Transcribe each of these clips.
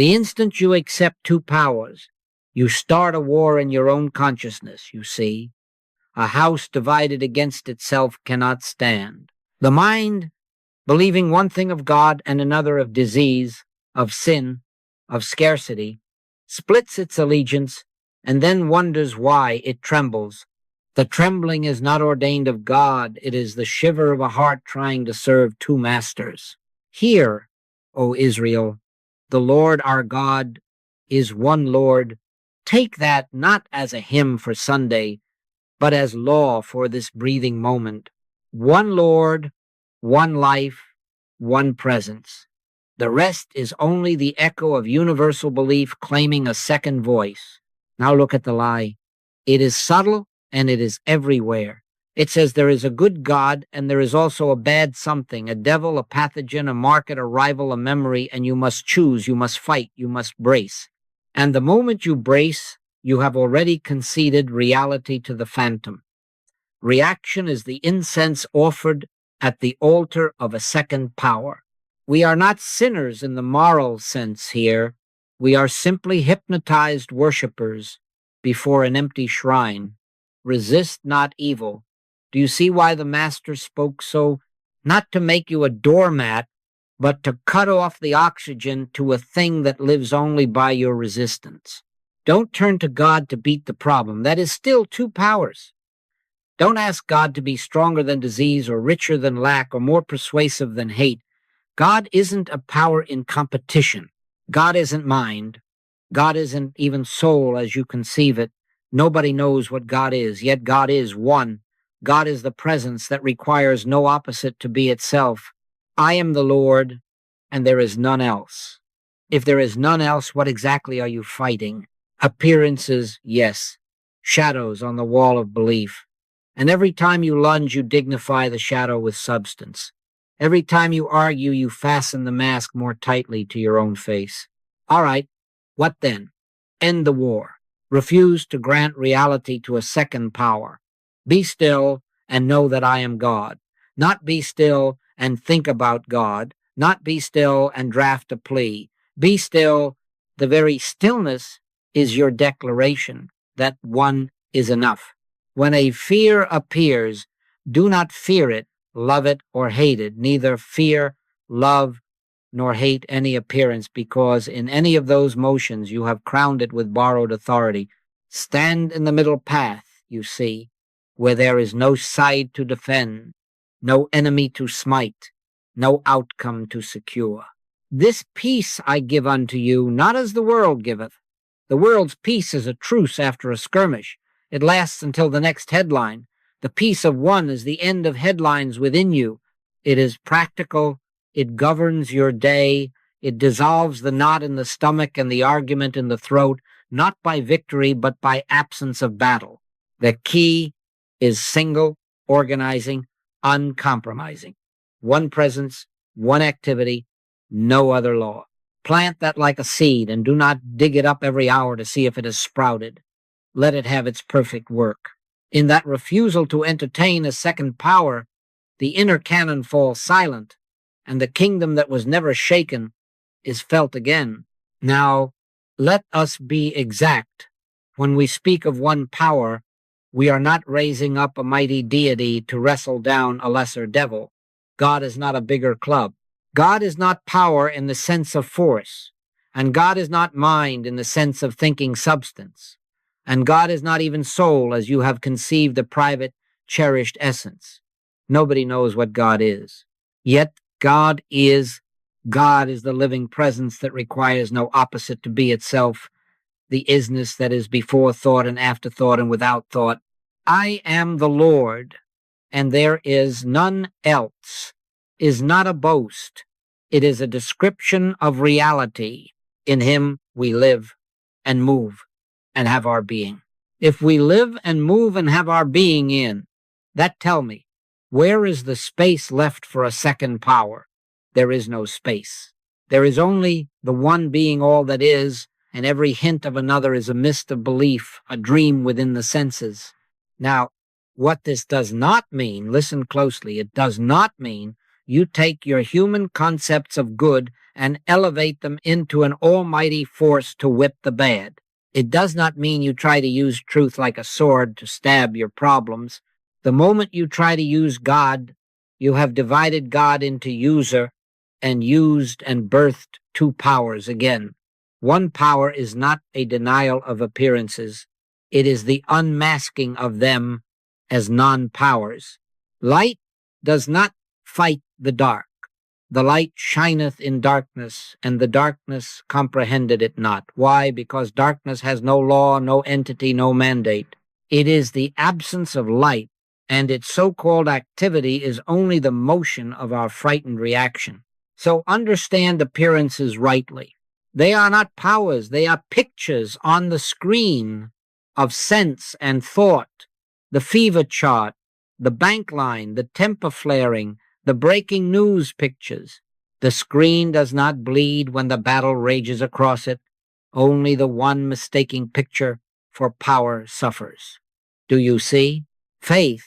The instant you accept two powers, you start a war in your own consciousness, you see. A house divided against itself cannot stand. The mind, believing one thing of God and another of disease, of sin, of scarcity, splits its allegiance and then wonders why it trembles. The trembling is not ordained of God. It is the shiver of a heart trying to serve two masters. Hear, O Israel, the Lord our God is one Lord. Take that not as a hymn for Sunday, but as law for this breathing moment. One Lord, one life, one presence. The rest is only the echo of universal belief claiming a second voice. Now look at the lie. It is subtle and it is everywhere. It says there is a good God and there is also a bad something, a devil, a pathogen, a market, a rival, a memory, and you must choose, you must fight, you must brace. And the moment you brace, you have already conceded reality to the phantom. Reaction is the incense offered at the altar of a second power. We are not sinners in the moral sense here. We are simply hypnotized worshippers before an empty shrine. Resist not evil. Do you see why the Master spoke so? Not to make you a doormat, but to cut off the oxygen to a thing that lives only by your resistance. Don't turn to God to beat the problem. That is still two powers. Don't ask God to be stronger than disease or richer than lack or more persuasive than hate. God isn't a power in competition. God isn't mind. God isn't even soul as you conceive it. Nobody knows what God is, yet God is one. God is the presence that requires no opposite to be itself. I am the Lord, and there is none else. If there is none else, what exactly are you fighting? Appearances, yes. Shadows on the wall of belief. And every time you lunge, you dignify the shadow with substance. Every time you argue, you fasten the mask more tightly to your own face. All right, what then? End the war. Refuse to grant reality to a second power. Be still and know that I am God. Not be still and think about God. Not be still and draft a plea. Be still. The very stillness is your declaration that one is enough. When a fear appears, do not fear it, love it, or hate it. Neither fear, love, nor hate any appearance, because in any of those motions you have crowned it with borrowed authority. Stand in the middle path, you see, where there is no side to defend, no enemy to smite, no outcome to secure. This peace I give unto you, not as the world giveth. The world's peace is a truce after a skirmish. It lasts until the next headline. The peace of one is the end of headlines within you. It is practical. It governs your day. It dissolves the knot in the stomach and the argument in the throat, not by victory, but by absence of battle. The key is single, organizing, uncompromising. One presence, one activity, no other law. Plant that like a seed and do not dig it up every hour to see if it has sprouted. Let it have its perfect work. In that refusal to entertain a second power, the inner cannon falls silent, and the kingdom that was never shaken is felt again. Now, let us be exact. When we speak of one power, we are not raising up a mighty deity to wrestle down a lesser devil. God is not a bigger club. God is not power in the sense of force, and God is not mind in the sense of thinking substance, and God is not even soul as you have conceived a private, cherished essence. Nobody knows what God is. Yet God is the living presence that requires no opposite to be itself, the isness that is before thought and after thought and without thought. I am the Lord, and there is none else, is not a boast. It is a description of reality. In him we live and move and have our being. If we live and move and have our being in, that tell me, where is the space left for a second power? There is no space. There is only the one being all that is, and every hint of another is a mist of belief, a dream within the senses. Now, what this does not mean, listen closely, it does not mean You take your human concepts of good and elevate them into an almighty force to whip the bad. It does not mean you try to use truth like a sword to stab your problems. The moment you try to use God, you have divided God into user and used and birthed two powers again. One power is not a denial of appearances. It is the unmasking of them as non-powers. Light does not fight the dark. The light shineth in darkness, and the darkness comprehended it not. Why? Because darkness has no law, no entity, no mandate. It is the absence of light, and its so-called activity is only the motion of our frightened reaction. So understand appearances rightly. They are not powers, they are pictures on the screen of sense and thought, the fever chart, the bank line, the temper flaring, the breaking news pictures. The screen does not bleed when the battle rages across it. Only the one mistaking picture for power suffers. Do you see? Faith,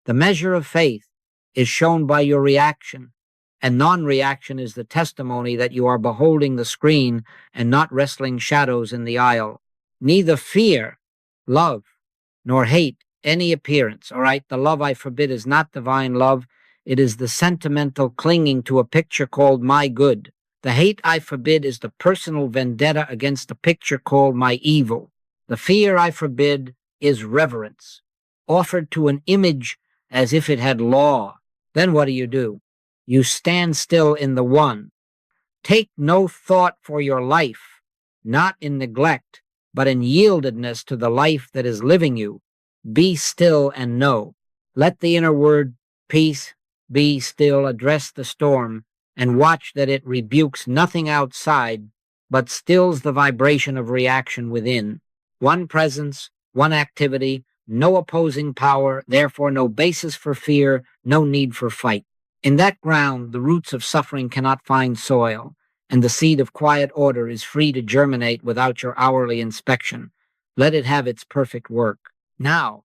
the measure of faith, is shown by your reaction, and non-reaction is the testimony that you are beholding the screen and not wrestling shadows in the aisle. Neither fear, love, nor hate any appearance. All right, the love I forbid is not divine love. It is the sentimental clinging to a picture called my good. The hate I forbid is the personal vendetta against a picture called my evil. The fear I forbid is reverence, offered to an image as if it had law. Then what do? You stand still in the one. Take no thought for your life, not in neglect, but in yieldedness to the life that is living you. Be still and know. Let the inner word, peace, be still, address the storm, and watch that it rebukes nothing outside, but stills the vibration of reaction within. One presence, one activity, no opposing power, therefore no basis for fear, no need for fight. In that ground, the roots of suffering cannot find soil, and the seed of quiet order is free to germinate without your hourly inspection. Let it have its perfect work. Now,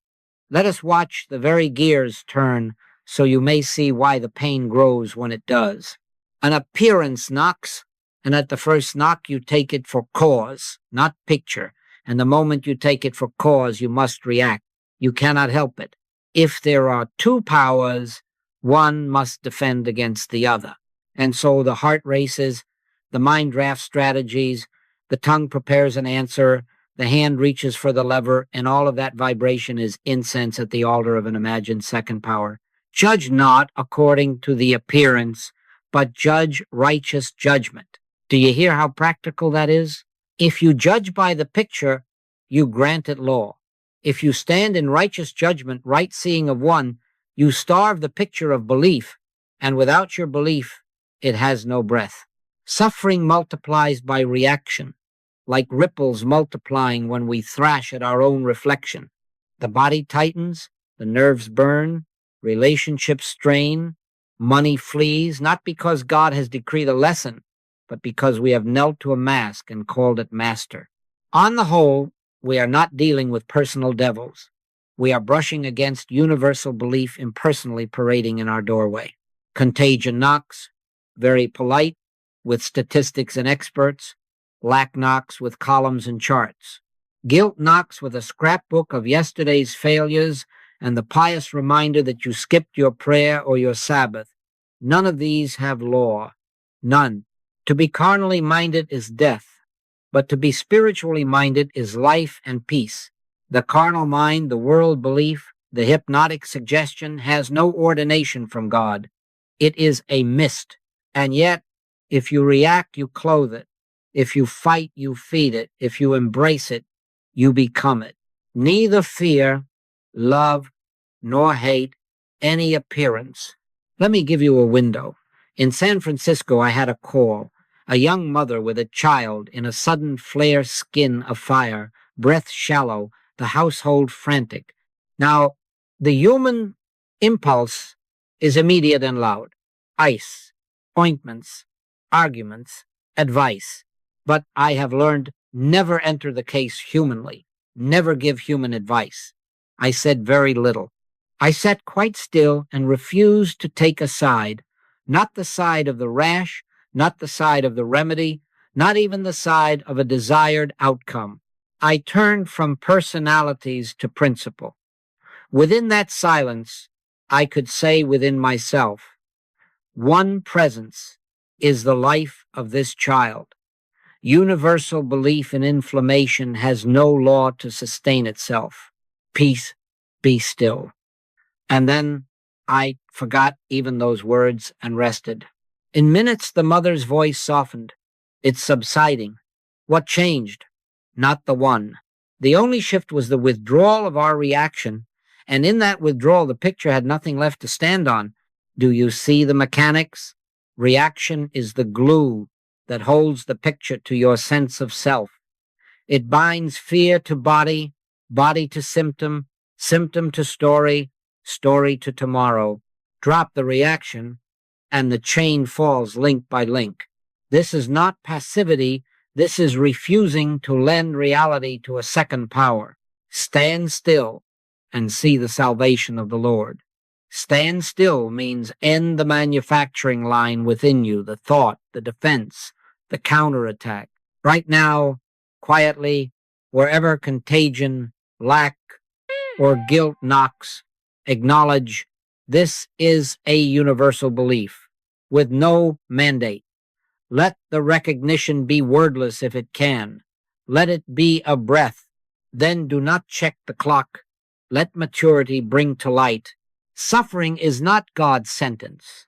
let us watch the very gears turn so you may see why the pain grows when it does. An appearance knocks, and at the first knock you take it for cause, not picture, and the moment you take it for cause you must react. You cannot help it. If there are two powers, one must defend against the other. And so the heart races, the mind drafts strategies, the tongue prepares an answer, the hand reaches for the lever, and all of that vibration is incense at the altar of an imagined second power. Judge not according to the appearance, but judge righteous judgment. Do you hear how practical that is? If you judge by the picture, you grant it law. If you stand in righteous judgment, right seeing of one, you starve the picture of belief, and without your belief, it has no breath. Suffering multiplies by reaction, like ripples multiplying when we thrash at our own reflection. The body tightens, the nerves burn, relationships strain, money flees, not because God has decreed a lesson, but because we have knelt to a mask and called it master. On the whole, we are not dealing with personal devils. We are brushing against universal belief impersonally parading in our doorway. Contagion knocks, very polite, with statistics and experts. Lack knocks with columns and charts. Guilt knocks with a scrapbook of yesterday's failures and the pious reminder that you skipped your prayer or your Sabbath. None of these have law. None. To be carnally minded is death, but to be spiritually minded is life and peace. The carnal mind, the world belief, the hypnotic suggestion has no ordination from God. It is a mist. And yet, if you react, you clothe it. If you fight, you feed it. If you embrace it, you become it. Neither fear, love, nor hate any appearance. Let me give you a window. In San Francisco, I had a call. A young mother with a child in a sudden flare skin of fire, breath shallow, the household frantic. Now, the human impulse is immediate and loud. Ice, ointments, arguments, advice. But I have learned never enter the case humanly, never give human advice. I said very little. I sat quite still and refused to take a side, not the side of the rash, not the side of the remedy, not even the side of a desired outcome. I turned from personalities to principle. Within that silence, I could say within myself, one presence is the life of this child. Universal belief in inflammation has no law to sustain itself. Peace, be still. And then I forgot even those words and rested. In minutes, the mother's voice softened. It's subsiding. What changed? Not the one. The only shift was the withdrawal of our reaction, and in that withdrawal, the picture had nothing left to stand on. Do you see the mechanics? Reaction is the glue that holds the picture to your sense of self. It binds fear to body, body to symptom, symptom to story, story to tomorrow. Drop the reaction, and the chain falls link by link. This is not passivity. This is refusing to lend reality to a second power. Stand still and see the salvation of the Lord. Stand still means end the manufacturing line within you, the thought, the defense, the counterattack. Right now, quietly, wherever contagion, lack, or guilt knocks, acknowledge this is a universal belief with no mandate. Let the recognition be wordless if it can. Let it be a breath. Then do not check the clock. Let maturity bring to light. Suffering is not God's sentence.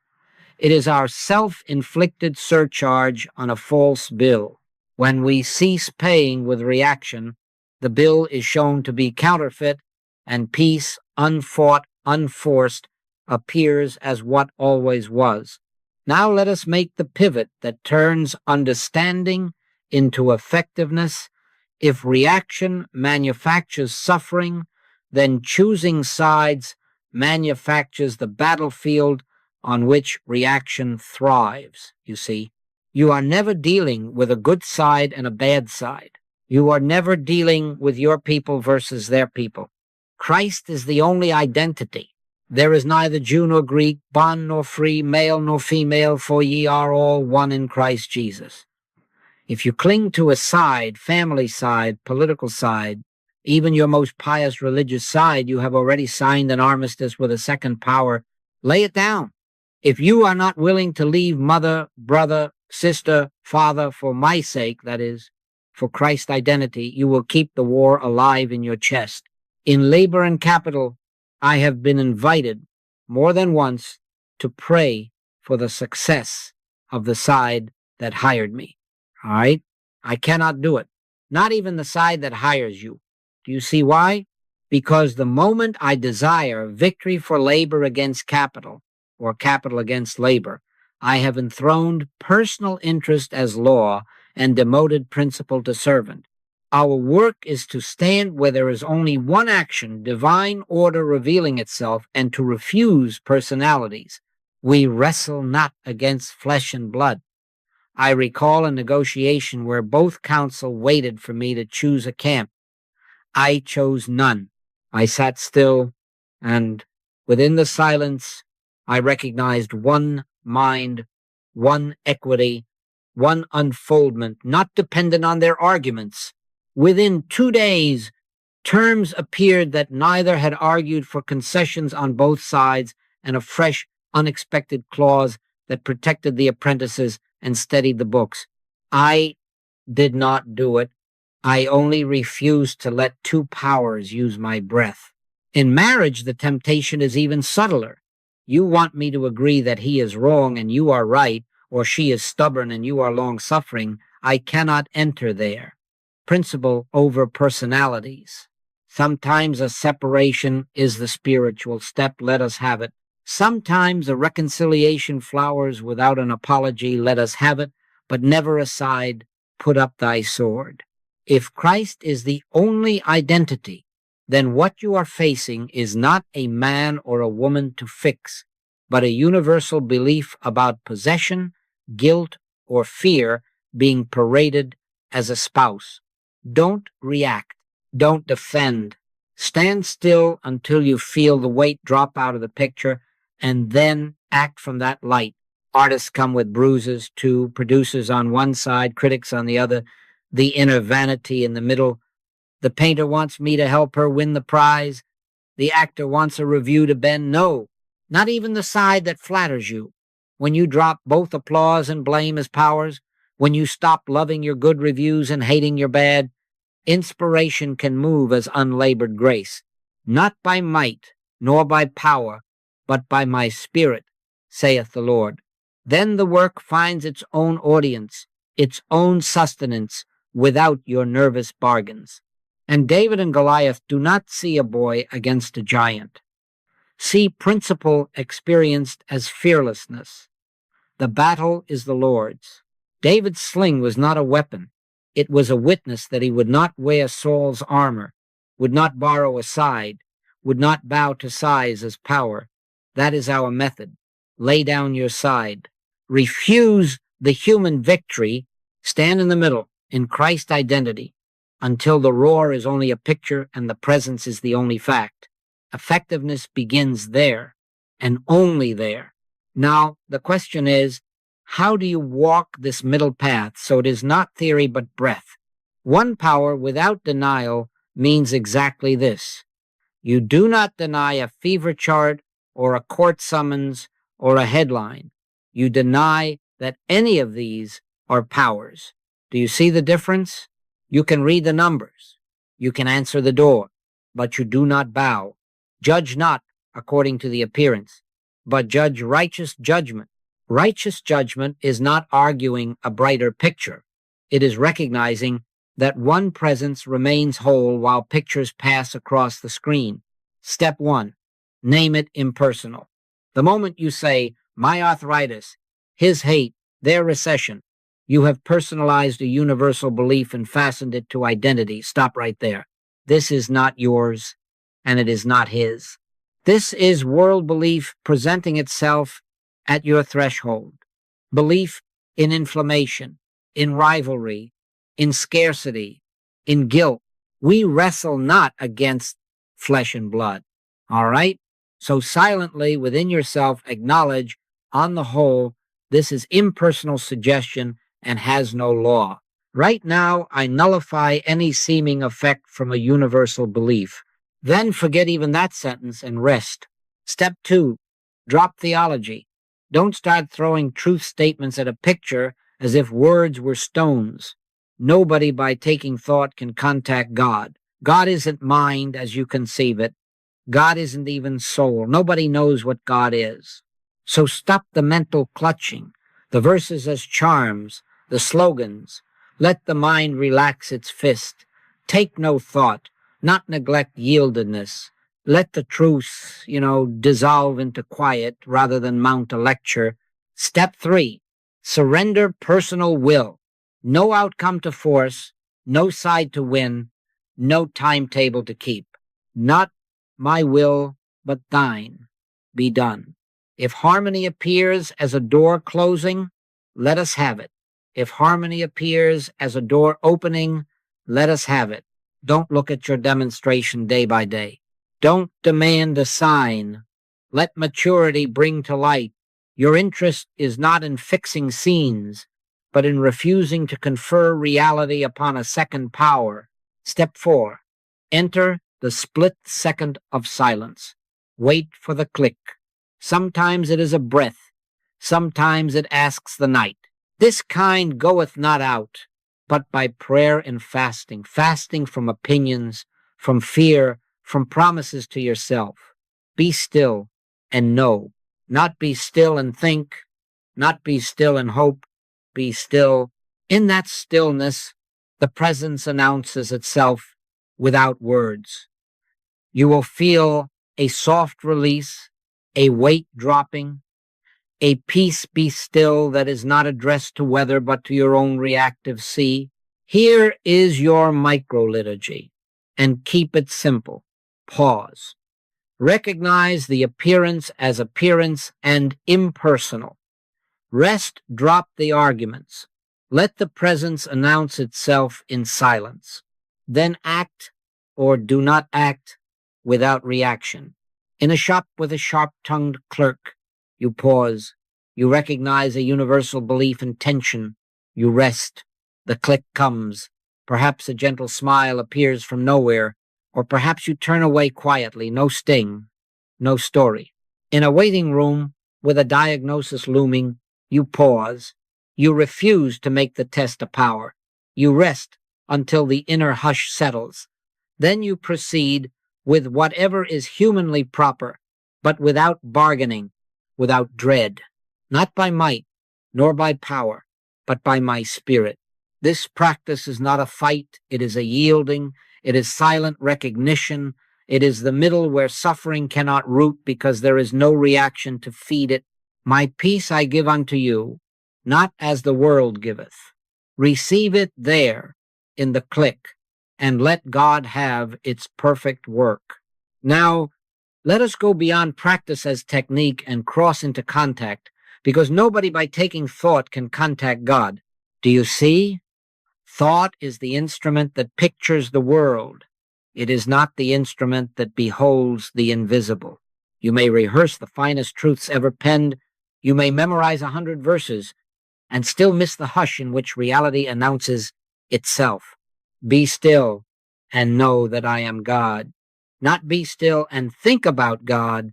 It is our self-inflicted surcharge on a false bill. When we cease paying with reaction, the bill is shown to be counterfeit, and peace, unfought, unforced, appears as what always was. Now let us make the pivot that turns understanding into effectiveness. If reaction manufactures suffering, then choosing sides manufactures the battlefield on which reaction thrives. You see, you are never dealing with a good side and a bad side. You are never dealing with your people versus their people. Christ is the only identity. There is neither Jew nor Greek, bond nor free, male nor female, for ye are all one in Christ Jesus. If you cling to a side, family side, political side, even your most pious religious side, you have already signed an armistice with a second power. Lay it down. If you are not willing to leave mother, brother, sister, father, for my sake, that is, for Christ's identity, you will keep the war alive in your chest. In labor and capital, I have been invited more than once to pray for the success of the side that hired me. All right? I cannot do it. Not even the side that hires you. Do you see why? Because the moment I desire victory for labor against capital, or capital against labor, I have enthroned personal interest as law and demoted principle to servant. Our work is to stand where there is only one action, divine order revealing itself, and to refuse personalities. We wrestle not against flesh and blood. I recall a negotiation where both counsel waited for me to choose a camp. I chose none. I sat still, and within the silence, I recognized one mind, one equity, one unfoldment, not dependent on their arguments. Within 2 days, terms appeared that neither had argued for concessions on both sides, and a fresh, unexpected clause that protected the apprentices and steadied the books. I did not do it. I only refused to let two powers use my breath. In marriage, the temptation is even subtler. You want me to agree that he is wrong and you are right, or she is stubborn and you are long-suffering. I cannot enter there. Principle over personalities. Sometimes a separation is the spiritual step. Let us have it. Sometimes a reconciliation flowers without an apology. Let us have it, but never aside. Put up thy sword. If Christ is the only identity, then what you are facing is not a man or a woman to fix, but a universal belief about possession, guilt, or fear being paraded as a spouse. Don't react. Don't defend. Stand still until you feel the weight drop out of the picture, and then act from that light. Artists come with bruises too, producers on one side, critics on the other, the inner vanity in the middle. The painter wants me to help her win the prize. The actor wants a review to bend. No, not even the side that flatters you. When you drop both applause and blame as powers, when you stop loving your good reviews and hating your bad, inspiration can move as unlabored grace, not by might nor by power, but by my spirit, saith the Lord. Then the work finds its own audience, its own sustenance, without your nervous bargains. And David and Goliath do not see a boy against a giant. See principle experienced as fearlessness. The battle is the Lord's. David's sling was not a weapon. It was a witness that he would not wear Saul's armor, would not borrow a side, would not bow to size as power. That is our method. Lay down your side. Refuse the human victory. Stand in the middle, in Christ identity, until the roar is only a picture and the presence is the only fact. Effectiveness begins there, and only there. Now, the question is, how do you walk this middle path so it is not theory but breath? One power without denial means exactly this. You do not deny a fever chart or a court summons or a headline. You deny that any of these are powers. Do you see the difference? You can read the numbers. You can answer the door, but you do not bow. Judge not according to the appearance, but judge righteous judgment. Righteous judgment is not arguing a brighter picture. It is recognizing that one presence remains whole while pictures pass across the screen. Step 1, name it impersonal. The moment you say, my arthritis, his hate, their recession, you have personalized a universal belief and fastened it to identity. Stop right there. This is not yours, and it is not his. This is world belief presenting itself at your threshold. Belief in inflammation, in rivalry, in scarcity, in guilt. We wrestle not against flesh and blood. All right? So silently within yourself acknowledge, on the whole, this is impersonal suggestion and has no law. Right now, I nullify any seeming effect from a universal belief. Then forget even that sentence and rest. Step 2, drop theology. Don't start throwing truth statements at a picture as if words were stones. Nobody by taking thought can contact God. God isn't mind as you conceive it. God isn't even soul. Nobody knows what God is. So stop the mental clutching, the verses as charms, the slogans. Let the mind relax its fist. Take no thought, not neglect yieldedness. Let the truths, dissolve into quiet rather than mount a lecture. Step 3, surrender personal will. No outcome to force, no side to win, no timetable to keep. Not my will, but thine be done. If harmony appears as a door closing, let us have it. If harmony appears as a door opening, let us have it. Don't look at your demonstration day by day. Don't demand a sign. Let maturity bring to light. Your interest is not in fixing scenes, but in refusing to confer reality upon a second power. Step 4, enter the split second of silence. Wait for the click. Sometimes it is a breath. Sometimes it asks the night. This kind goeth not out, but by prayer and fasting. Fasting from opinions, from fear, from promises to yourself. Be still and know. Not be still and think. Not be still and hope. Be still. In that stillness, the presence announces itself without words. You will feel a soft release, a weight dropping, a peace be still that is not addressed to weather but to your own reactive sea. Here is your micro-liturgy, and keep it simple. Pause. Recognize the appearance as appearance and impersonal. Rest, drop the arguments. Let the presence announce itself in silence. Then act, or do not act, without reaction. In a shop with a sharp-tongued clerk, you pause, You recognize a universal belief in tension. You rest. The click comes. Perhaps a gentle smile appears from nowhere, or perhaps you turn away quietly, no sting, no story. In a waiting room, with a diagnosis looming, you pause. You refuse to make the test a power. You rest until the inner hush settles. Then you proceed with whatever is humanly proper, but without bargaining, without dread. Not by might, nor by power, but by my spirit. This practice is not a fight, it is a yielding, it is silent recognition, it is the middle where suffering cannot root because there is no reaction to feed it. My peace I give unto you, not as the world giveth. Receive it there, in the click, and let God have its perfect work. Now, let us go beyond practice as technique and cross into contact, because nobody by taking thought can contact God. Do you see? Thought is the instrument that pictures the world. It is not the instrument that beholds the invisible. You may rehearse the finest truths ever penned. You may memorize 100 verses and still miss the hush in which reality announces itself. Be still and know that I am God. Not be still and think about God.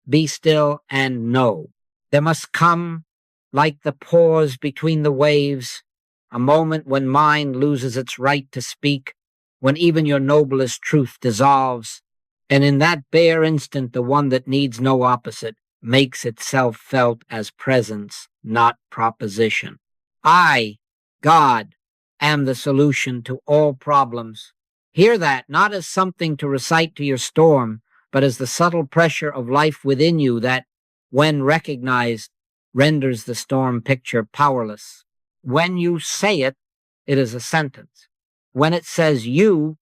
Be still and know. There must come, like the pause between the waves, a moment when mind loses its right to speak, when even your noblest truth dissolves, and in that bare instant the one that needs no opposite makes itself felt as presence, not proposition. I, God, am the solution to all problems. Hear that, not as something to recite to your storm, but as the subtle pressure of life within you that, when recognized, renders the storm picture powerless. When you say it, it is a sentence. When it says you,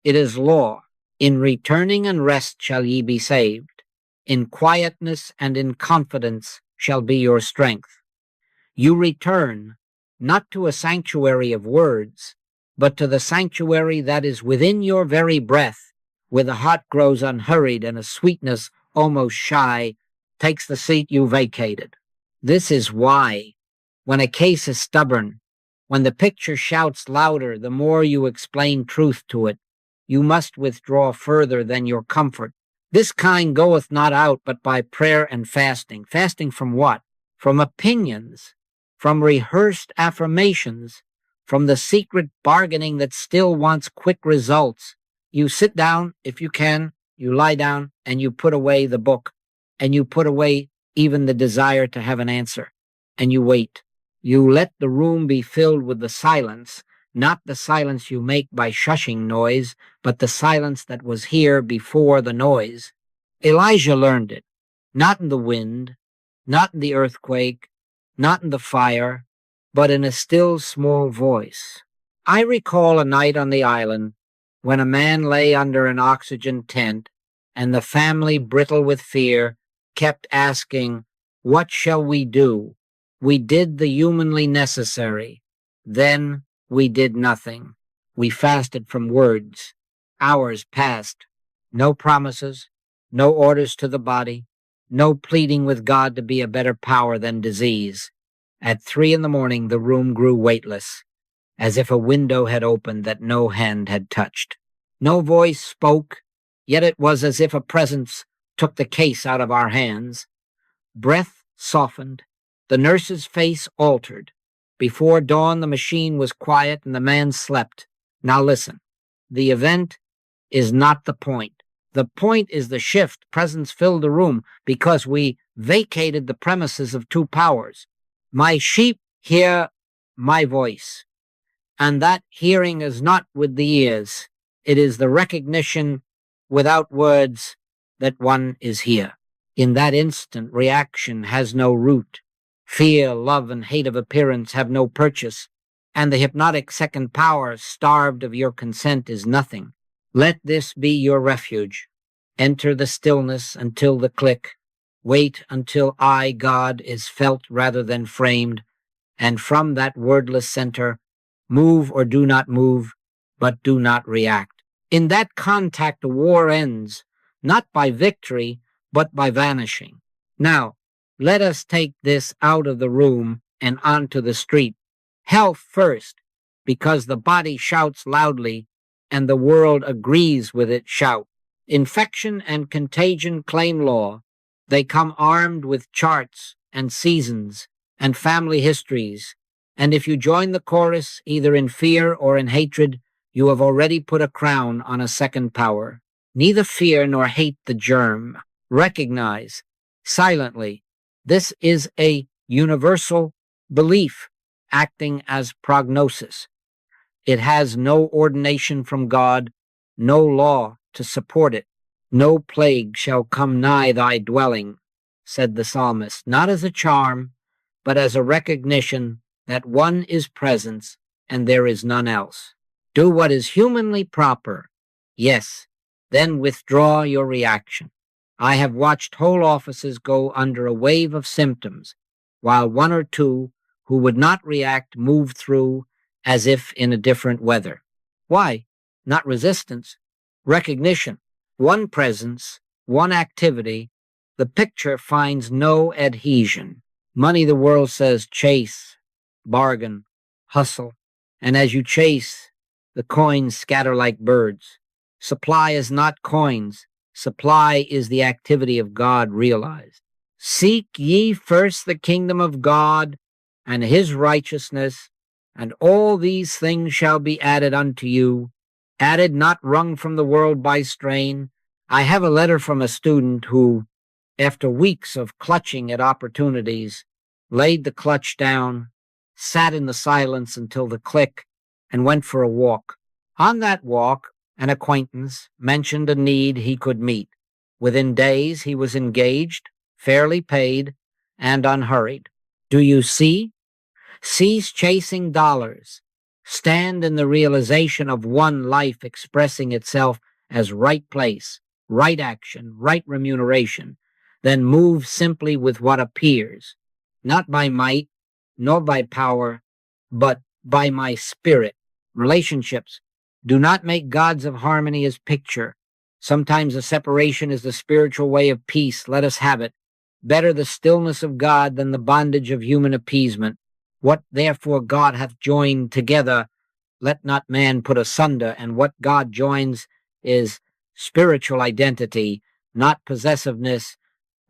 it is law. In returning and rest shall ye be saved. In quietness and in confidence shall be your strength. You return, not to a sanctuary of words, but to the sanctuary that is within your very breath, where the heart grows unhurried and a sweetness almost shy takes the seat you vacated. This is why, when a case is stubborn, when the picture shouts louder the more you explain truth to it, you must withdraw further than your comfort. This kind goeth not out but by prayer and fasting. Fasting from what? From opinions, from rehearsed affirmations, from the secret bargaining that still wants quick results. You sit down, if you can, you lie down, and you put away the book, and you put away even the desire to have an answer, and you wait. You let the room be filled with the silence, not the silence you make by shushing noise, but the silence that was here before the noise. Elijah learned it, not in the wind, not in the earthquake, not in the fire, but in a still small voice. I recall a night on the island when a man lay under an oxygen tent and the family, brittle with fear, kept asking, "What shall we do?" We did the humanly necessary. Then we did nothing. We fasted from words. Hours passed. No promises, no orders to the body, no pleading with God to be a better power than disease. At 3 a.m, the room grew weightless, as if a window had opened that no hand had touched. No voice spoke, yet it was as if a presence took the case out of our hands. Breath softened. The nurse's face altered. Before dawn, the machine was quiet and the man slept. Now listen, the event is not the point. The point is the shift. Presence filled the room because we vacated the premises of two powers. My sheep hear my voice, and that hearing is not with the ears. It is the recognition without words that one is here. In that instant, reaction has no root. Fear, love, and hate of appearance have no purchase, and the hypnotic second power, starved of your consent, is nothing. Let this be your refuge. Enter the stillness until the click. Wait until I, God, is felt rather than framed, and from that wordless center, move or do not move, but do not react. In that contact, the war ends, not by victory, but by vanishing. Now, Let us take this out of the room and onto the street. Health first, because the body shouts loudly and the world agrees with its shout. Infection and contagion claim law. They come armed with charts and seasons and family histories. And if you join the chorus, either in fear or in hatred, you have already put a crown on a second power. Neither fear nor hate the germ. Recognize, silently, this is a universal belief acting as prognosis. It has no ordination from God, no law to support it. No plague shall come nigh thy dwelling, said the psalmist, not as a charm, but as a recognition that one is present and there is none else. Do what is humanly proper. Yes, then withdraw your reaction. I have watched whole offices go under a wave of symptoms, while one or two who would not react moved through as if in a different weather. Why? Not resistance, recognition. One presence, one activity, the picture finds no adhesion. Money, the world says, chase, bargain, hustle, and as you chase, the coins scatter like birds. Supply is not coins. Supply is the activity of God realized. Seek ye first the kingdom of God and his righteousness, and all these things shall be added unto you, added, not wrung from the world by strain. I have a letter from a student who, after weeks of clutching at opportunities, laid the clutch down, sat in the silence until the click, and went for a walk. On that walk, an acquaintance mentioned a need he could meet. Within days, he was engaged, fairly paid, and unhurried. Do you see? Cease chasing dollars. Stand in the realization of one life expressing itself as right place, right action, right remuneration. Then move simply with what appears, not by might, nor by power, but by my spirit. Relationships. Do not make gods of harmony as picture. Sometimes a separation is the spiritual way of peace. Let us have it. Better the stillness of God than the bondage of human appeasement. What therefore God hath joined together, let not man put asunder. And what God joins is spiritual identity, not possessiveness,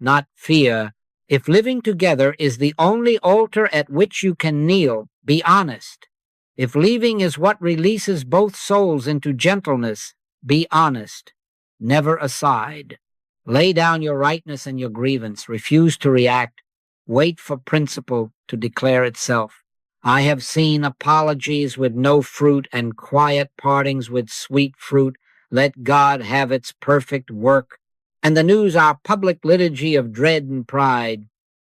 not fear. If living together is the only altar at which you can kneel, be honest. If leaving is what releases both souls into gentleness, be honest. Never aside. Lay down your rightness and your grievance. Refuse to react. Wait for principle to declare itself. I have seen apologies with no fruit and quiet partings with sweet fruit. Let God have its perfect work. And the news our public liturgy of dread and pride.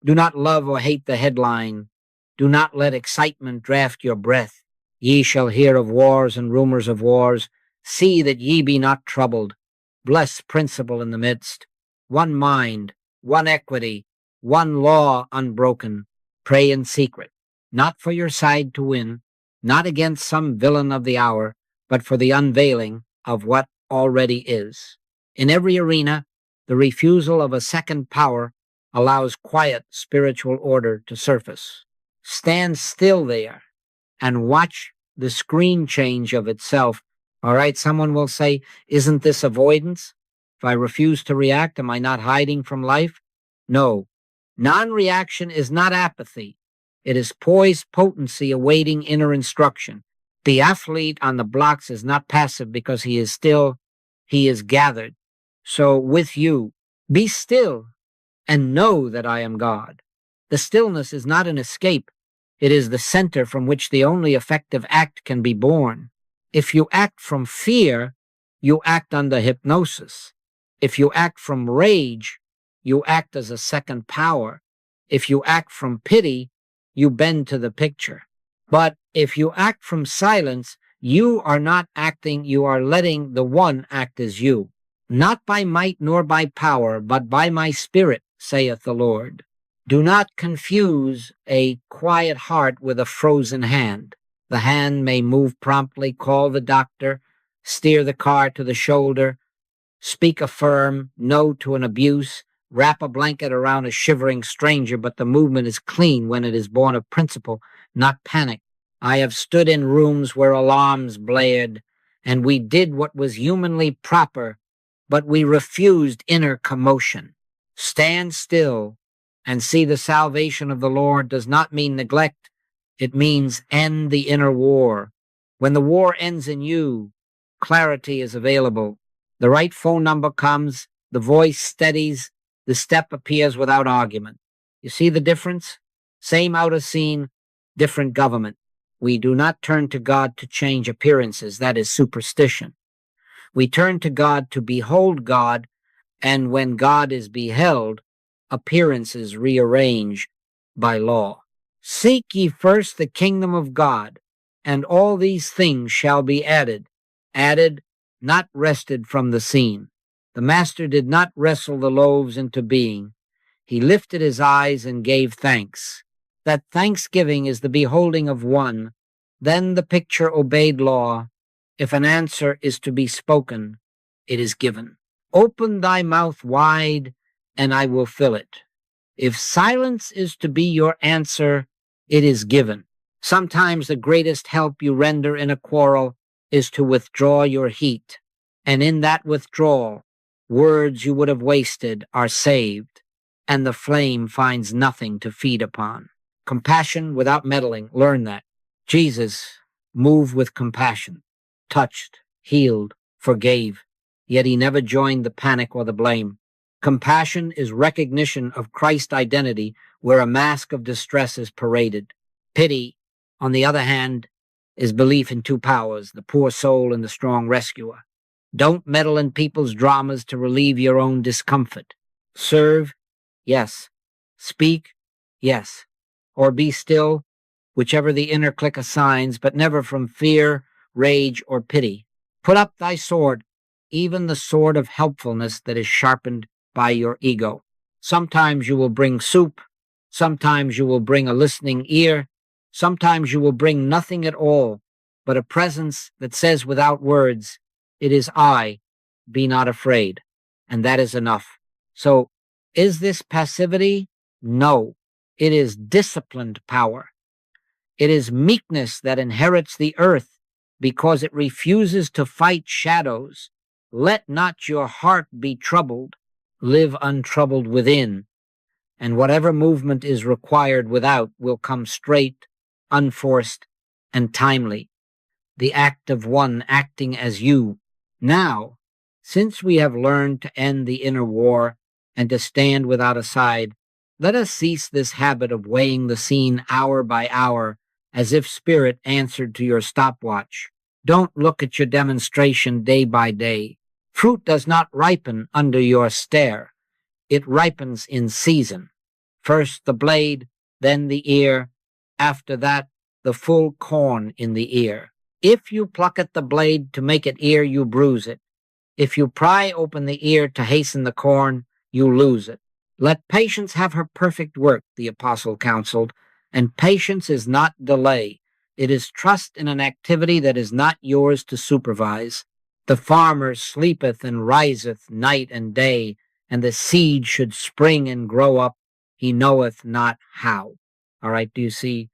Do not love or hate the headline. Do not let excitement draft your breath. Ye shall hear of wars and rumors of wars. See that ye be not troubled. Bless principle in the midst. One mind, one equity, one law unbroken. Pray in secret, not for your side to win, not against some villain of the hour, but for the unveiling of what already is. In every arena, the refusal of a second power allows quiet spiritual order to surface. Stand still there and watch the screen change of itself. All right, someone will say, isn't this avoidance? If I refuse to react, am I not hiding from life? No. Non-reaction is not apathy. It is poised potency awaiting inner instruction. The athlete on the blocks is not passive because he is still, he is gathered. So with you, be still and know that I am God. The stillness is not an escape. It is the center from which the only effective act can be born. If you act from fear, you act under hypnosis. If you act from rage, you act as a second power. If you act from pity, you bend to the picture. But if you act from silence, you are not acting, you are letting the one act as you. Not by might nor by power, but by my spirit, saith the Lord. Do not confuse a quiet heart with a frozen hand. The hand may move promptly, call the doctor, steer the car to the shoulder, speak a firm no to an abuse, Wrap a blanket around a shivering stranger, but the movement is clean when it is born of principle, not panic. I have stood in rooms where alarms blared, and we did what was humanly proper, but we refused inner commotion. Stand still and see the salvation of the Lord does not mean neglect. It means end the inner war. When the war ends in you, clarity is available. The right phone number comes, the voice steadies, the step appears without argument. You see the difference? Same outer scene, different government. We do not turn to God to change appearances. That is superstition. We turn to God to behold God, and when God is beheld, appearances rearrange by law. Seek ye first the kingdom of God, and all these things shall be added. Added, not wrested from the scene. The master did not wrestle the loaves into being. He lifted his eyes and gave thanks. That thanksgiving is the beholding of one. Then the picture obeyed law. If an answer is to be spoken, it is given. Open thy mouth wide, and I will fill it. If silence is to be your answer, it is given. Sometimes the greatest help you render in a quarrel is to withdraw your heat, and in that withdrawal, words you would have wasted are saved, and the flame finds nothing to feed upon. Compassion without meddling, learn that. Jesus moved with compassion, touched, healed, forgave, yet he never joined the panic or the blame. Compassion is recognition of Christ's identity where a mask of distress is paraded. Pity, on the other hand, is belief in two powers, the poor soul and the strong rescuer. Don't meddle in people's dramas to relieve your own discomfort. Serve, yes. Speak, yes. Or be still, whichever the inner click assigns, but never from fear, rage, or pity. Put up thy sword, even the sword of helpfulness that is sharpened by your ego. Sometimes you will bring soup, sometimes you will bring a listening ear, sometimes you will bring nothing at all, but a presence that says without words, it is I, be not afraid, and that is enough. So, is this passivity? No, it is disciplined power. It is meekness that inherits the earth because it refuses to fight shadows. Let not your heart be troubled. Live untroubled within, and whatever movement is required without will come straight, unforced, and timely. The act of one acting as you. Now, since we have learned to end the inner war and to stand without a side, let us cease this habit of weighing the scene hour by hour as if spirit answered to your stopwatch. Don't look at your demonstration day by day. Fruit does not ripen under your stare. It ripens in season. First the blade, then the ear, after that the full corn in the ear. If you pluck at the blade to make it ear, you bruise it. If you pry open the ear to hasten the corn, you lose it. Let patience have her perfect work, the apostle counseled, and patience is not delay. It is trust in an activity that is not yours to supervise. The farmer sleepeth and riseth night and day, and the seed should spring and grow up. He knoweth not how. All right, do you see?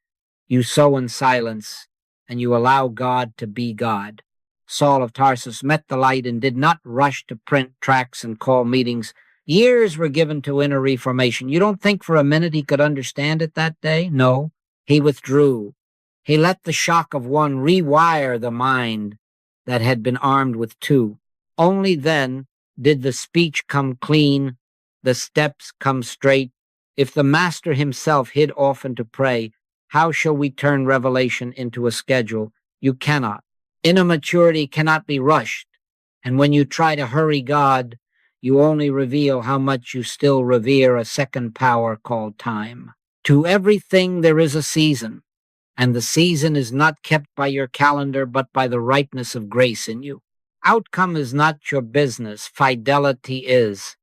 You sow in silence, and you allow God to be God. Saul of Tarsus met the light and did not rush to print tracts and call meetings. Years were given to inner reformation. You don't think for a minute he could understand it that day? No. He withdrew. He let the shock of one rewire the mind that had been armed with two. Only then did the speech come clean, the steps come straight. If the master himself hid often to pray, how shall we turn revelation into a schedule? You cannot. Inner maturity cannot be rushed, and when you try to hurry God, you only reveal how much you still revere a second power called time. To everything there is a season, and the season is not kept by your calendar, but by the ripeness of grace in you. Outcome is not your business. Fidelity is.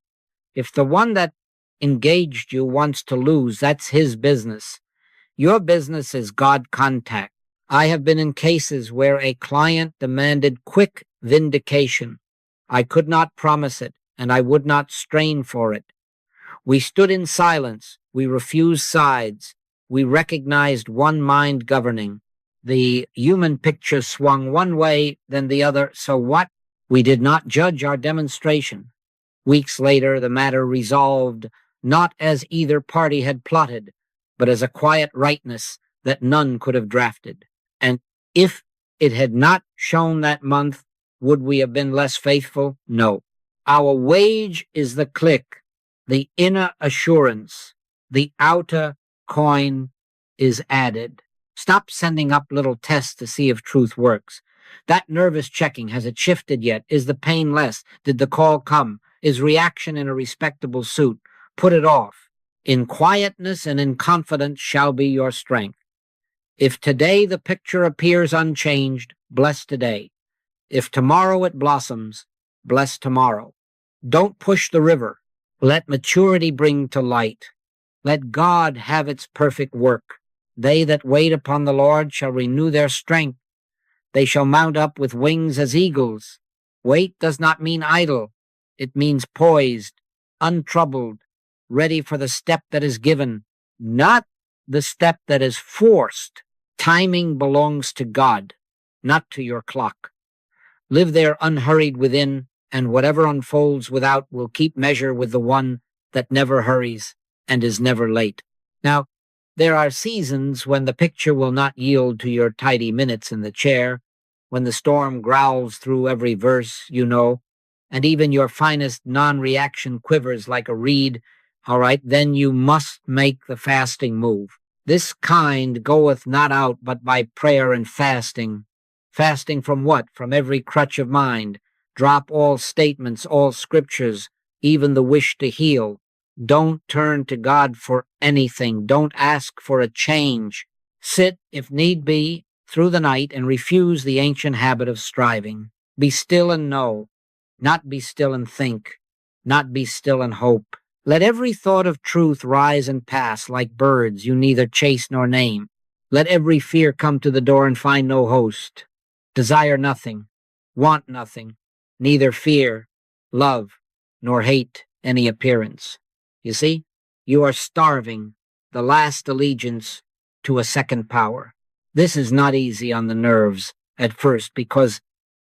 If the one that engaged you wants to lose, that's his business. Your business is God contact. I have been in cases where a client demanded quick vindication. I could not promise it, and I would not strain for it. We stood in silence. We refused sides. We recognized one mind governing. The human picture swung one way, then the other. So what? We did not judge our demonstration. Weeks later, the matter resolved not as either party had plotted, but as a quiet rightness that none could have drafted. And if it had not shown that month, would we have been less faithful? No. Our wage is the click, the inner assurance, the outer coin is added. Stop sending up little tests to see if truth works. That nervous checking, has it shifted yet? Is the pain less? Did the call come? Is reaction in a respectable suit? Put it off. In quietness and in confidence shall be your strength. If today the picture appears unchanged, bless today. If tomorrow it blossoms, bless tomorrow. Don't push the river. Let maturity bring to light. Let God have its perfect work. They that wait upon the Lord shall renew their strength. They shall mount up with wings as eagles. Wait does not mean idle. It means poised, untroubled, ready for the step that is given, not the step that is forced. Timing belongs to God, not to your clock. Live there unhurried within, and whatever unfolds without will keep measure with the one that never hurries and is never late. Now, there are seasons when the picture will not yield to your tidy minutes in the chair, when the storm growls through every verse, you know, and even your finest non-reaction quivers like a reed. All right, then you must make the fasting move. This kind goeth not out but by prayer and fasting. Fasting from what? From every crutch of mind. Drop all statements, all scriptures, even the wish to heal. Don't turn to God for anything. Don't ask for a change. Sit, if need be, through the night and refuse the ancient habit of striving. Be still and know, not be still and think, not be still and hope. Let every thought of truth rise and pass like birds you neither chase nor name. Let every fear come to the door and find no host. Desire nothing, want nothing, neither fear, love, nor hate any appearance. You see, you are starving the last allegiance to a second power. This is not easy on the nerves at first because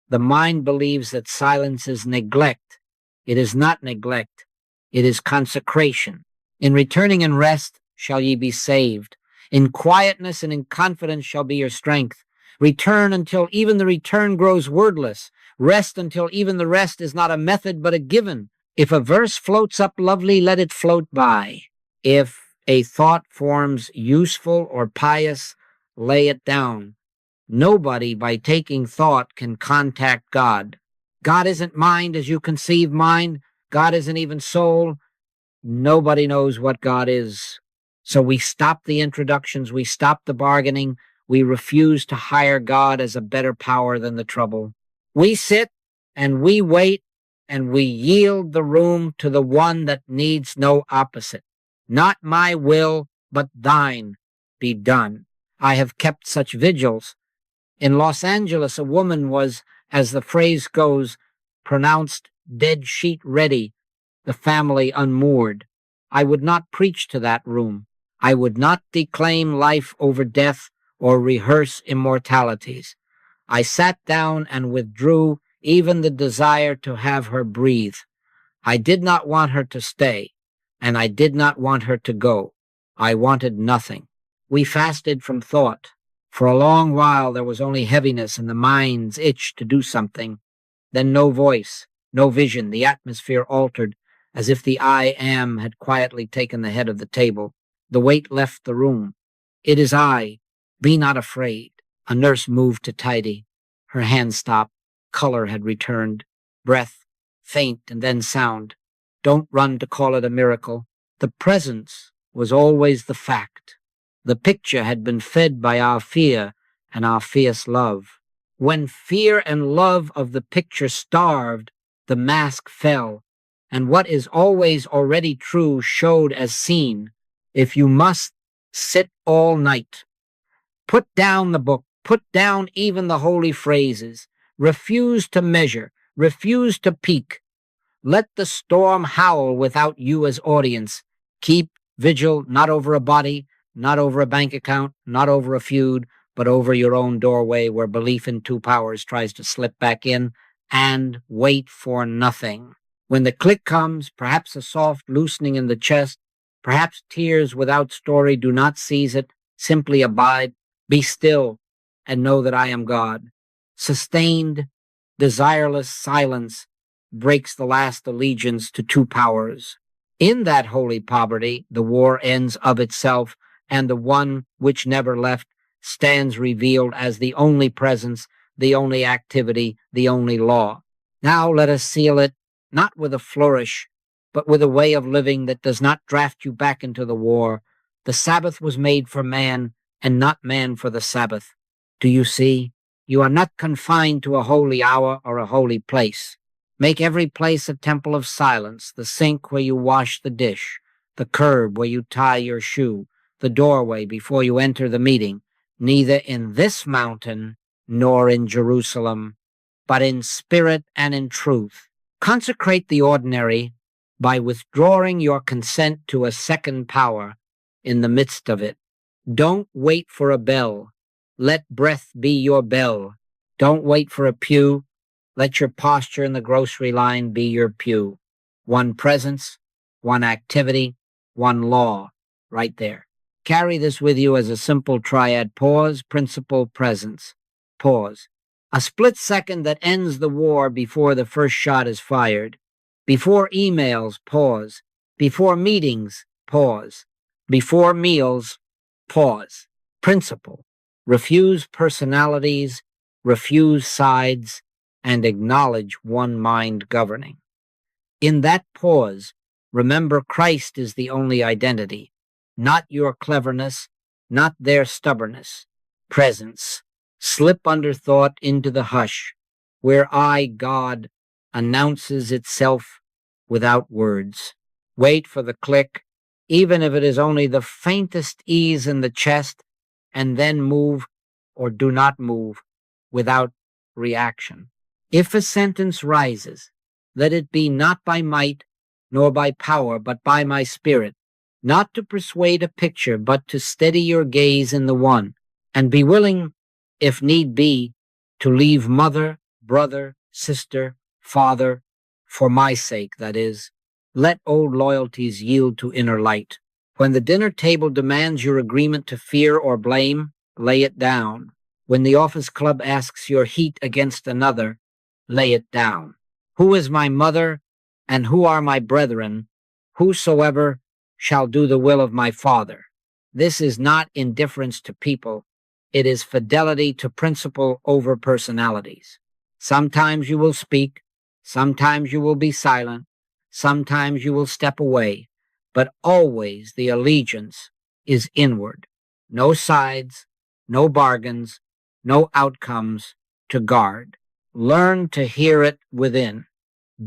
the mind believes that silence is neglect. It is not neglect. It is consecration. In returning and rest shall ye be saved. In quietness and in confidence shall be your strength. Return until even the return grows wordless. Rest until even the rest is not a method but a given. If a verse floats up lovely, let it float by. If a thought forms useful or pious, lay it down. Nobody, by taking thought, can contact God. God isn't mind as you conceive mind. God isn't even soul. Nobody knows what God is. So we stop the introductions. We stop the bargaining. We refuse to hire God as a better power than the trouble. We sit and we wait and we yield the room to the one that needs no opposite. Not my will, but thine be done. I have kept such vigils. In Los Angeles, a woman was, as the phrase goes, pronounced dead sheet ready, the family unmoored. I would not preach to that room. I would not declaim life over death or rehearse immortalities. I sat down and withdrew even the desire to have her breathe. I did not want her to stay, and I did not want her to go. I wanted nothing. We fasted from thought. For a long while there was only heaviness and the mind's itch to do something. Then no voice, no vision. The atmosphere altered, as if the I am had quietly taken the head of the table. The weight left the room. It is I. Be not afraid. A nurse moved to tidy. Her hand stopped. Color had returned. Breath, faint, and then sound. Don't run to call it a miracle. The presence was always the fact. The picture had been fed by our fear and our fierce love. When fear and love of the picture starved, the mask fell, and what is always already true showed as seen. If you must, sit all night. Put down the book. Put down even the holy phrases. Refuse to measure. Refuse to peak. Let the storm howl without you as audience. Keep vigil not over a body, not over a bank account, not over a feud, but over your own doorway where belief in two powers tries to slip back in, and wait for nothing. When the click comes, perhaps a soft loosening in the chest, perhaps tears without story, do not seize it, simply abide, be still, and know that I am God. Sustained, desireless silence breaks the last allegiance to two powers. In that holy poverty, the war ends of itself, and the one which never left stands revealed as the only presence, the only activity, the only law. Now let us seal it, not with a flourish, but with a way of living that does not draft you back into the war. The Sabbath was made for man, and not man for the Sabbath. Do you see? You are not confined to a holy hour or a holy place. Make every place a temple of silence, the sink where you wash the dish, the curb where you tie your shoe, the doorway before you enter the meeting, neither in this mountain nor in Jerusalem, but in spirit and in truth. Consecrate the ordinary by withdrawing your consent to a second power in the midst of it. Don't wait for a bell. Let breath be your bell. Don't wait for a pew. Let your posture in the grocery line be your pew. One presence, one activity, one law, right there. Carry this with you as a simple triad. Pause, principle, presence. Pause. A split second that ends the war before the first shot is fired. Before emails, pause. Before meetings, pause. Before meals, pause. Principle. Refuse personalities, refuse sides, and acknowledge one mind governing. In that pause, remember Christ is the only identity, not your cleverness, not their stubbornness. Presence. Slip under thought into the hush, where I, God, announces itself without words. Wait for the click, even if it is only the faintest ease in the chest, and then move or do not move without reaction. If a sentence rises, let it be not by might nor by power, but by my spirit, not to persuade a picture, but to steady your gaze in the one, and be willing, if need be, to leave mother, brother, sister, father, for my sake, that is. Let old loyalties yield to inner light. When the dinner table demands your agreement to fear or blame, lay it down. When the office club asks your heat against another, lay it down. Who is my mother, and who are my brethren? Whosoever shall do the will of my Father. This is not indifference to people. It is fidelity to principle over personalities. Sometimes you will speak, sometimes you will be silent, sometimes you will step away, but always the allegiance is inward. No sides, no bargains, no outcomes to guard. Learn to hear it within.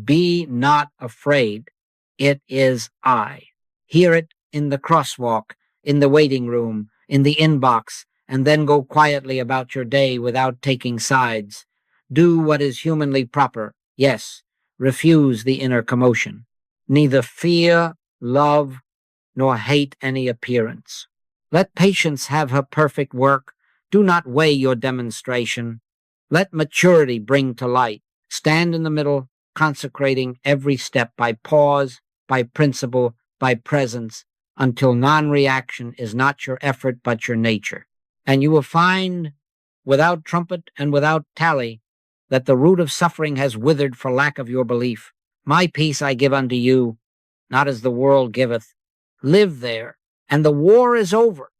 Be not afraid. It is I. Hear it in the crosswalk, in the waiting room, in the inbox, and then go quietly about your day without taking sides. Do what is humanly proper. Yes, refuse the inner commotion. Neither fear, love, nor hate any appearance. Let patience have her perfect work. Do not weigh your demonstration. Let maturity bring to light. Stand in the middle, consecrating every step by pause, by principle, by presence, until non-reaction is not your effort but your nature. And you will find, without trumpet and without tally, that the root of suffering has withered for lack of your belief. My peace I give unto you, not as the world giveth. Live there, and the war is over.